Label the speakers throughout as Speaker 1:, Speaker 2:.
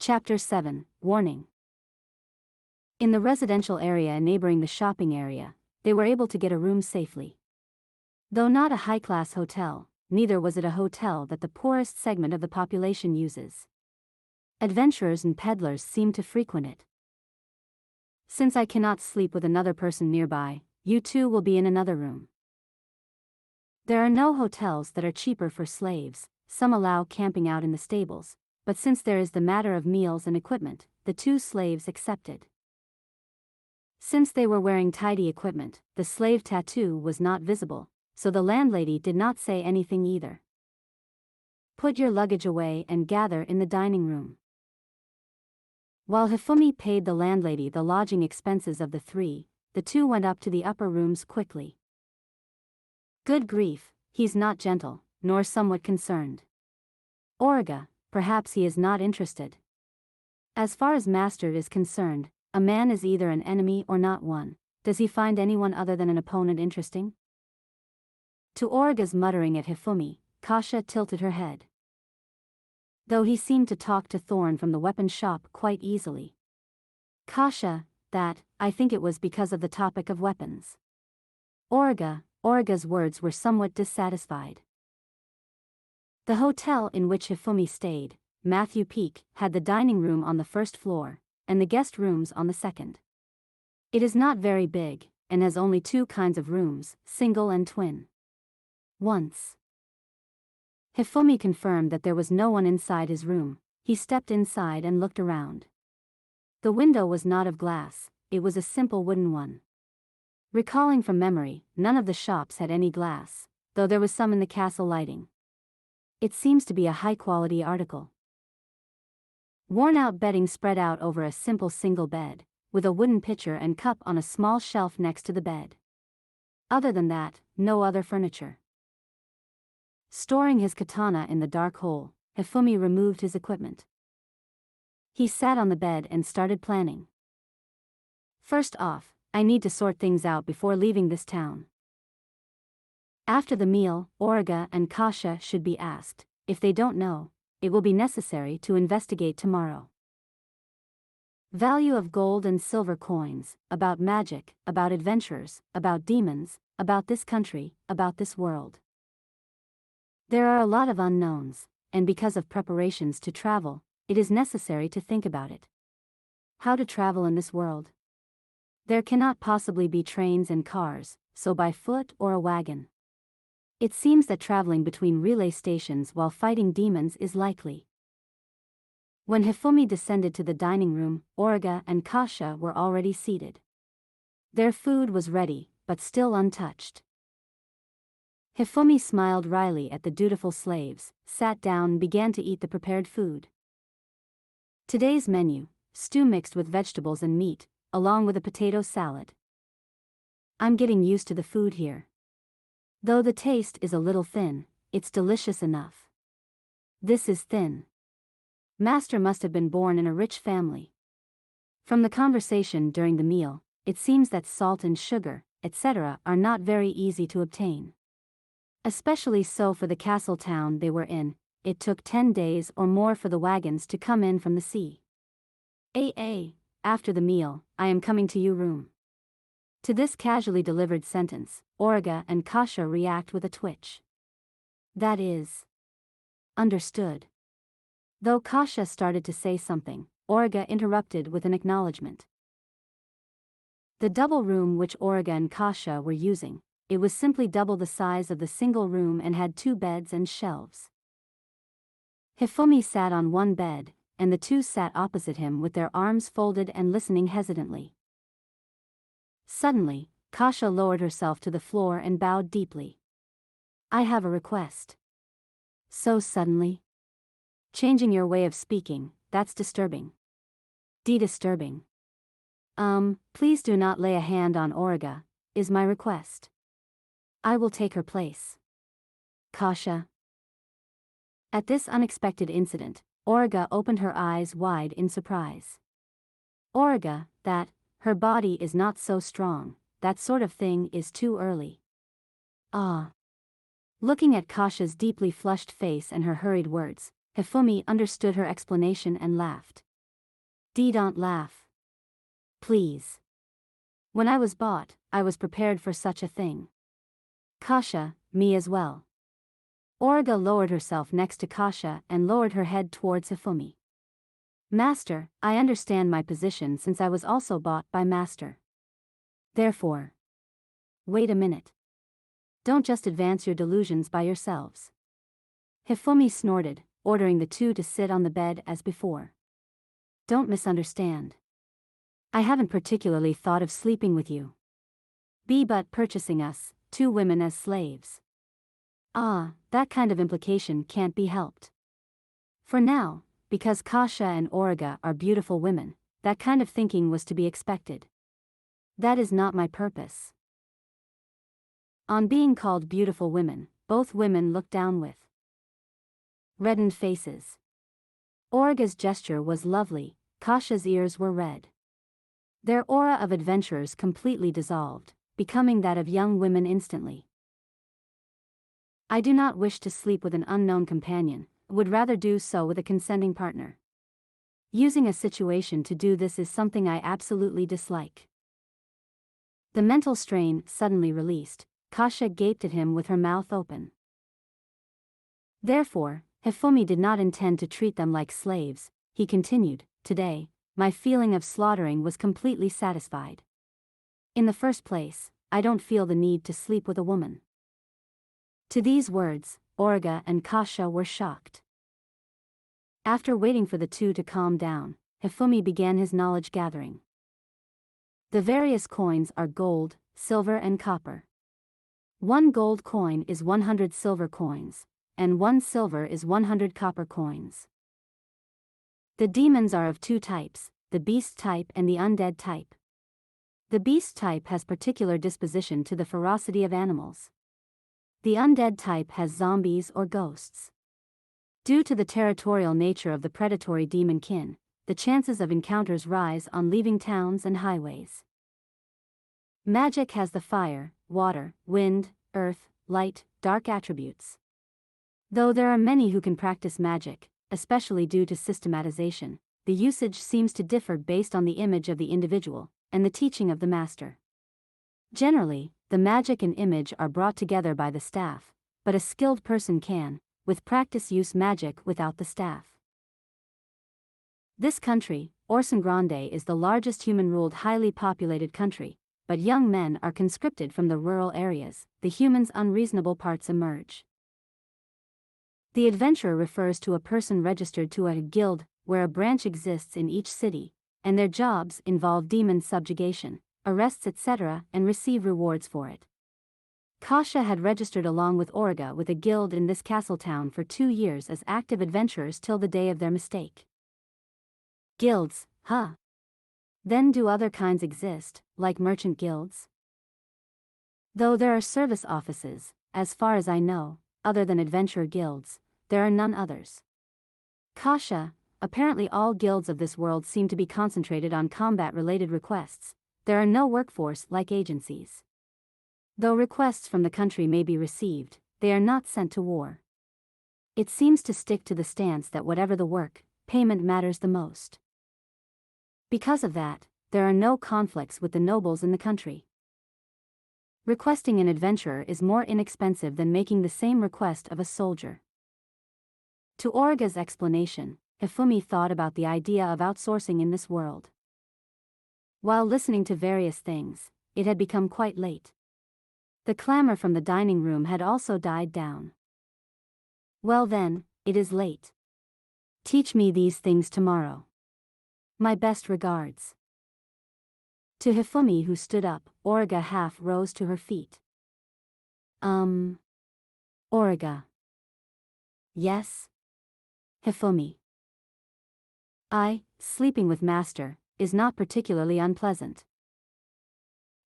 Speaker 1: Chapter 7, Warning. In the residential area neighboring the shopping area, they were able to get a room safely. Though not a high-class hotel, neither was it a hotel that the poorest segment of the population uses. Adventurers and peddlers seemed to frequent it. Since I cannot sleep with another person nearby, you two will be in another room. There are no hotels that are cheaper for slaves. Some allow camping out in the stables, but since there is the matter of meals and equipment, the two slaves accepted. Since they were wearing tidy equipment, the slave tattoo was not visible, so the landlady did not say anything either. Put your luggage away and gather in the dining room. While Hifumi paid the landlady the lodging expenses of the three, the two went up to the upper rooms quickly. Good grief, he's not gentle, nor somewhat concerned. Origa, perhaps he is not interested. As far as Master is concerned, a man is either an enemy or not one. Does he find anyone other than an opponent interesting? To Origa's muttering at Hifumi, Kasha tilted her head. Though he seemed to talk to Thorn from the weapon shop quite easily. Kasha, I think it was because of the topic of weapons. Origa's words were somewhat dissatisfied. The hotel in which Hifumi stayed, Matthew Peak, had the dining room on the first floor, and the guest rooms on the second. It is not very big, and has only two kinds of rooms, single and twin. Once Hifumi confirmed that there was no one inside his room. He stepped inside and looked around. The window was not of glass, it was a simple wooden one. Recalling from memory, none of the shops had any glass, though there was some in the castle lighting. It seems to be a high-quality article. Worn-out bedding spread out over a simple single bed, with a wooden pitcher and cup on a small shelf next to the bed. Other than that, no other furniture. Storing his katana in the dark hole, Hifumi removed his equipment. He sat on the bed and started planning. First off, I need to sort things out before leaving this town. After the meal, Origa and Kasha should be asked. If they don't know, it will be necessary to investigate tomorrow. Value of gold and silver coins, about magic, about adventurers, about demons, about this country, about this world. There are a lot of unknowns, and because of preparations to travel, it is necessary to think about it. How to travel in this world? There cannot possibly be trains and cars, so by foot or a wagon. It seems that traveling between relay stations while fighting demons is likely. When Hifumi descended to the dining room, Origa and Kasha were already seated. Their food was ready, but still untouched. Hifumi smiled wryly at the dutiful slaves, sat down and began to eat the prepared food. Today's menu, stew mixed with vegetables and meat, along with a potato salad. I'm getting used to the food here. Though the taste is a little thin, it's delicious enough. This is thin. Master must have been born in a rich family. From the conversation during the meal, it seems that salt and sugar, etc., are not very easy to obtain. Especially so for the castle town they were in. It took 10 days or more for the wagons to come in from the sea. After the meal, I am coming to your room. To this casually delivered sentence, Origa and Kasha react with a twitch. That is understood. Though Kasha started to say something, Origa interrupted with an acknowledgement. The double room which Origa and Kasha were using, it was simply double the size of the single room and had 2 beds and shelves. Hifumi sat on one bed, and the two sat opposite him with their arms folded and listening hesitantly. Suddenly, Kasha lowered herself to the floor and bowed deeply. I have a request. So suddenly? Changing your way of speaking, that's disturbing. Disturbing. Please do not lay a hand on Origa, is my request. I will take her place. Kasha. At this unexpected incident, Origa opened her eyes wide in surprise. Origa, her body is not so strong, that sort of thing is too early. Ah. Looking at Kasha's deeply flushed face and her hurried words, Hifumi understood her explanation and laughed. Don't laugh. Please. When I was bought, I was prepared for such a thing. Kasha, me as well. Origa lowered herself next to Kasha and lowered her head towards Hifumi. Master, I understand my position since I was also bought by Master. Therefore. Wait a minute. Don't just advance your delusions by yourselves. Hifumi snorted, ordering the two to sit on the bed as before. Don't misunderstand. I haven't particularly thought of sleeping with you. But purchasing us, two women as slaves. That kind of implication can't be helped. For now, because Kasha and Origa are beautiful women, that kind of thinking was to be expected. That is not my purpose. On being called beautiful women, both women looked down with reddened faces. Origa's gesture was lovely, Kasha's ears were red. Their aura of adventurers completely dissolved, becoming that of young women instantly. I do not wish to sleep with an unknown companion, would rather do so with a consenting partner. Using a situation to do this is something I absolutely dislike. The mental strain suddenly released, Kasha gaped at him with her mouth open. Therefore, Hifumi did not intend to treat them like slaves, he continued, today, my feeling of slaughtering was completely satisfied. In the first place, I don't feel the need to sleep with a woman. To these words, Origa and Kasha were shocked. After waiting for the two to calm down, Hifumi began his knowledge gathering. The various coins are gold, silver and copper. 1 gold coin is 100 silver coins, and 1 silver is 100 copper coins. The demons are of 2 types, the beast type and the undead type. The beast type has particular disposition to the ferocity of animals. The undead type has zombies or ghosts. Due to the territorial nature of the predatory demon kin, the chances of encounters rise on leaving towns and highways. Magic has the fire, water, wind, earth, light, dark attributes. Though there are many who can practice magic, especially due to systematization, the usage seems to differ based on the image of the individual and the teaching of the master. Generally, the magic and image are brought together by the staff, but a skilled person can, with practice, use magic without the staff. This country, Orson Grande, is the largest human-ruled highly populated country, but young men are conscripted from the rural areas, the humans' unreasonable parts emerge. The adventurer refers to a person registered to a guild, where a branch exists in each city, and their jobs involve demon subjugation, arrests etc. and receive rewards for it. Kasha had registered along with Origa with a guild in this castle town for 2 years as active adventurers till the day of their mistake. Guilds, huh? Then do other kinds exist, like merchant guilds? Though there are service offices, as far as I know, other than adventurer guilds, there are none others. Kasha, apparently all guilds of this world seem to be concentrated on combat-related requests. There are no workforce-like agencies. Though requests from the country may be received, they are not sent to war. It seems to stick to the stance that whatever the work, payment matters the most. Because of that, there are no conflicts with the nobles in the country. Requesting an adventurer is more inexpensive than making the same request of a soldier. To Origa's explanation, Hifumi thought about the idea of outsourcing in this world. While listening to various things, it had become quite late. The clamor from the dining room had also died down. Well then, it is late. Teach me these things tomorrow. My best regards. To Hifumi, who stood up, Origa half rose to her feet. Origa. Yes? Hifumi. Sleeping with master, is not particularly unpleasant.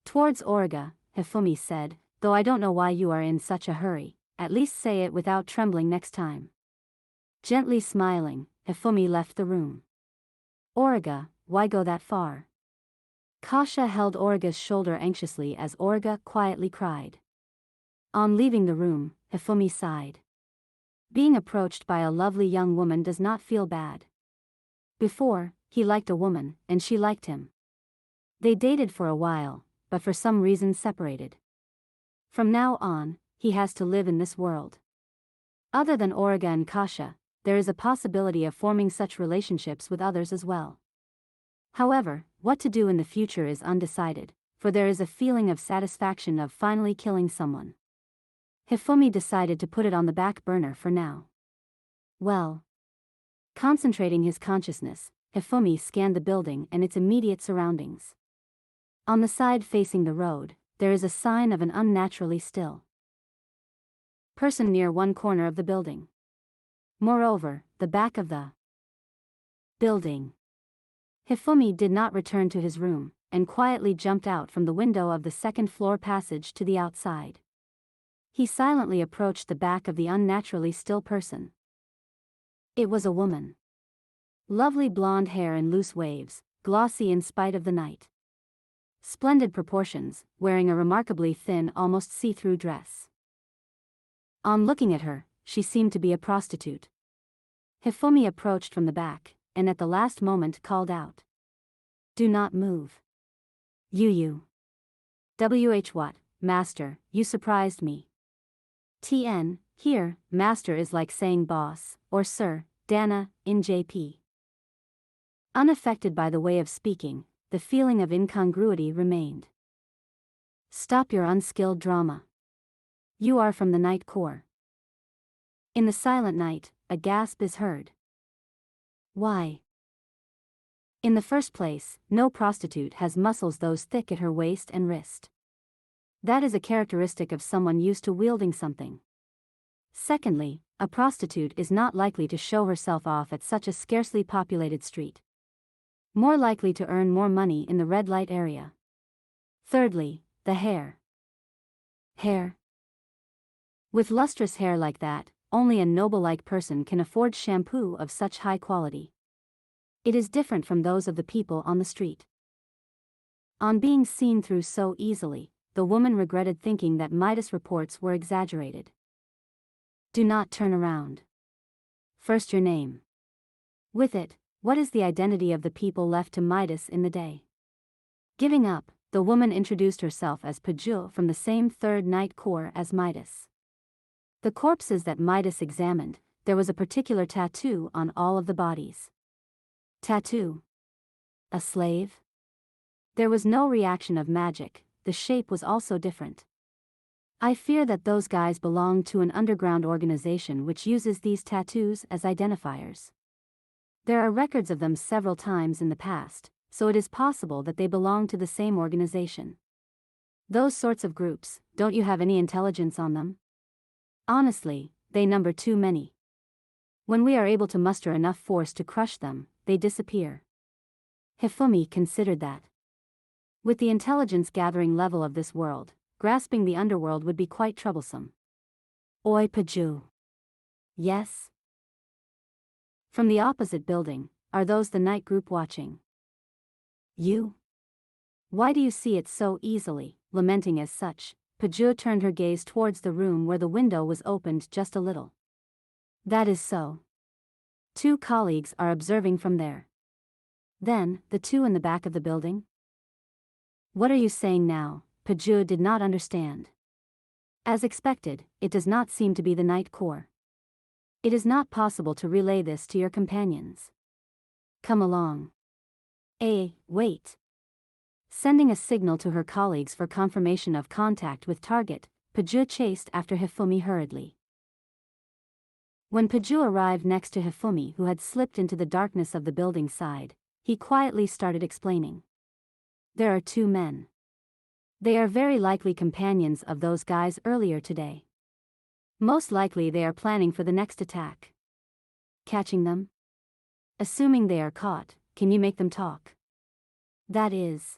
Speaker 1: Towards Origa, Hifumi said, though I don't know why you are in such a hurry, at least say it without trembling next time. Gently smiling, Hifumi left the room. Origa, why go that far? Kasha held Origa's shoulder anxiously as Origa quietly cried. On leaving the room, Hifumi sighed. Being approached by a lovely young woman does not feel bad. Before, he liked a woman, and she liked him. They dated for a while, but for some reason separated. From now on, he has to live in this world. Other than Origa and Kasha, there is a possibility of forming such relationships with others as well. However, what to do in the future is undecided, for there is a feeling of satisfaction of finally killing someone. Hifumi decided to put it on the back burner for now. Well. Concentrating his consciousness, Hifumi scanned the building and its immediate surroundings. On the side facing the road, there is a sign of an unnaturally still person near one corner of the building. Moreover, the back of the building. Hifumi did not return to his room, and quietly jumped out from the window of the second-floor passage to the outside. He silently approached the back of the unnaturally still person. It was a woman. Lovely blonde hair in loose waves, glossy in spite of the night. Splendid proportions, wearing a remarkably thin, almost see-through dress. On looking at her, she seemed to be a prostitute. Hifumi approached from the back, and at the last moment called out. "Do not move. You. What, master, you surprised me. TN, here, master is like saying boss, or sir, Dana, in JP. Unaffected by the way of speaking, the feeling of incongruity remained. Stop your unskilled drama. You are from the Night Corps. In the silent night, a gasp is heard. Why? In the first place, no prostitute has muscles those thick at her waist and wrist. That is a characteristic of someone used to wielding something. Secondly, a prostitute is not likely to show herself off at such a scarcely populated street. More likely to earn more money in the red light area. Thirdly, the hair. Hair. With lustrous hair like that, only a noble-like person can afford shampoo of such high quality. It is different from those of the people on the street. On being seen through so easily, the woman regretted thinking that Midas' reports were exaggerated. Do not turn around. First your name. With it, what is the identity of the people left to Midas in the day? Giving up, the woman introduced herself as Paju from the same Third Night Corps as Midas. The corpses that Midas examined, there was a particular tattoo on all of the bodies. Tattoo? A slave? There was no reaction of magic, the shape was also different. I fear that those guys belong to an underground organization which uses these tattoos as identifiers. There are records of them several times in the past, so it is possible that they belong to the same organization. Those sorts of groups, don't you have any intelligence on them? Honestly, they number too many. When we are able to muster enough force to crush them, they disappear. Hifumi considered that. With the intelligence gathering level of this world, grasping the underworld would be quite troublesome. Oi Paju. Yes? From the opposite building, are those the night group watching? You? Why do you see it so easily? Lamenting as such, Paju turned her gaze towards the room where the window was opened just a little. That is so. 2 colleagues are observing from there. Then, the 2 in the back of the building? What are you saying now? Paju did not understand. As expected, it does not seem to be the Night Corps. It is not possible to relay this to your companions. Come along. Wait. Sending a signal to her colleagues for confirmation of contact with target, Paju chased after Hifumi hurriedly. When Paju arrived next to Hifumi, who had slipped into the darkness of the building side, he quietly started explaining. There are 2 men. They are very likely companions of those guys earlier today. Most likely they are planning for the next attack. Catching them? Assuming they are caught, can you make them talk? That is.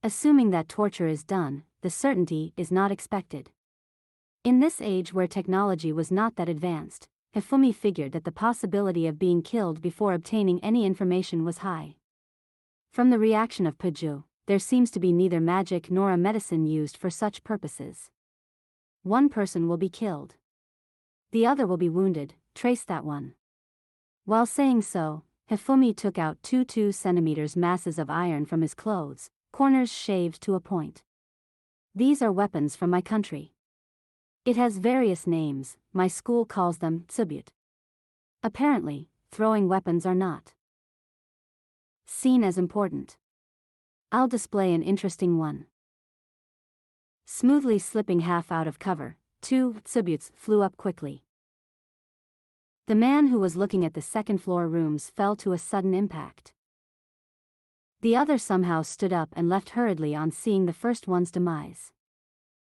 Speaker 1: Assuming that torture is done, the certainty is not expected. In this age where technology was not that advanced, Hifumi figured that the possibility of being killed before obtaining any information was high. From the reaction of Paju, there seems to be neither magic nor a medicine used for such purposes. One person will be killed. The other will be wounded, trace that one. While saying so, Hifumi took out two 2 centimeters masses of iron from his clothes, corners shaved to a point. These are weapons from my country. It has various names, my school calls them tsubut. Apparently, throwing weapons are not seen as important. I'll display an interesting one. Smoothly slipping half out of cover, 2 tsubuts flew up quickly. The man who was looking at the second-floor rooms fell to a sudden impact. The other somehow stood up and left hurriedly on seeing the first one's demise.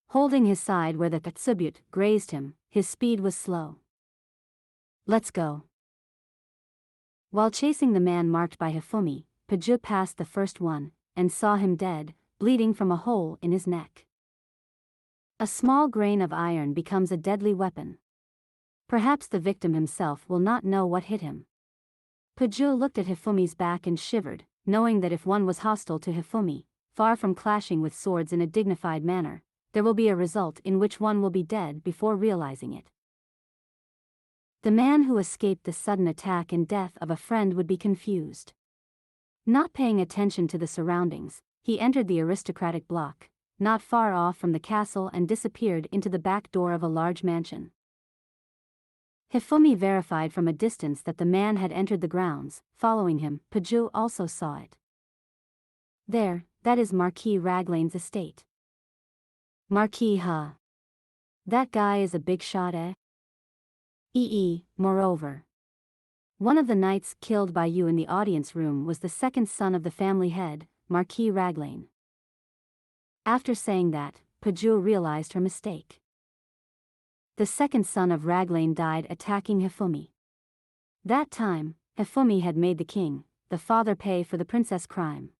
Speaker 1: Holding his side where the tsubut grazed him, his speed was slow. Let's go. While chasing the man marked by Hifumi, Paju passed the first one, and saw him dead, bleeding from a hole in his neck. A small grain of iron becomes a deadly weapon. Perhaps the victim himself will not know what hit him. Paju looked at Hifumi's back and shivered, knowing that if one was hostile to Hifumi, far from clashing with swords in a dignified manner, there will be a result in which one will be dead before realizing it. The man who escaped the sudden attack and death of a friend would be confused. Not paying attention to the surroundings, he entered the aristocratic block, not far off from the castle, and disappeared into the back door of a large mansion. Hifumi verified from a distance that the man had entered the grounds. Following him, Paju also saw it. There, that is Marquis Raglane's estate. Marquis, huh? That guy is a big shot, eh? Moreover, one of the knights killed by you in the audience room was the second son of the family head, Marquis Raglane. After saying that, Paju realized her mistake. The second son of Raglane died attacking Hifumi. That time, Hifumi had made the king, the father, pay for the princess' crime.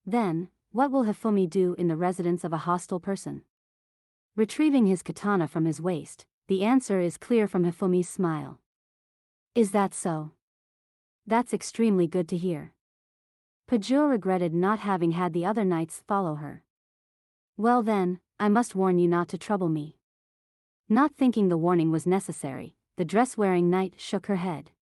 Speaker 1: Then, what will Hifumi do in the residence of a hostile person? Retrieving his katana from his waist, the answer is clear from Hifumi's smile. Is that so? That's extremely good to hear. Paju regretted not having had the other knights follow her. Well then, I must warn you not to trouble me. Not thinking the warning was necessary, the dress-wearing knight shook her head.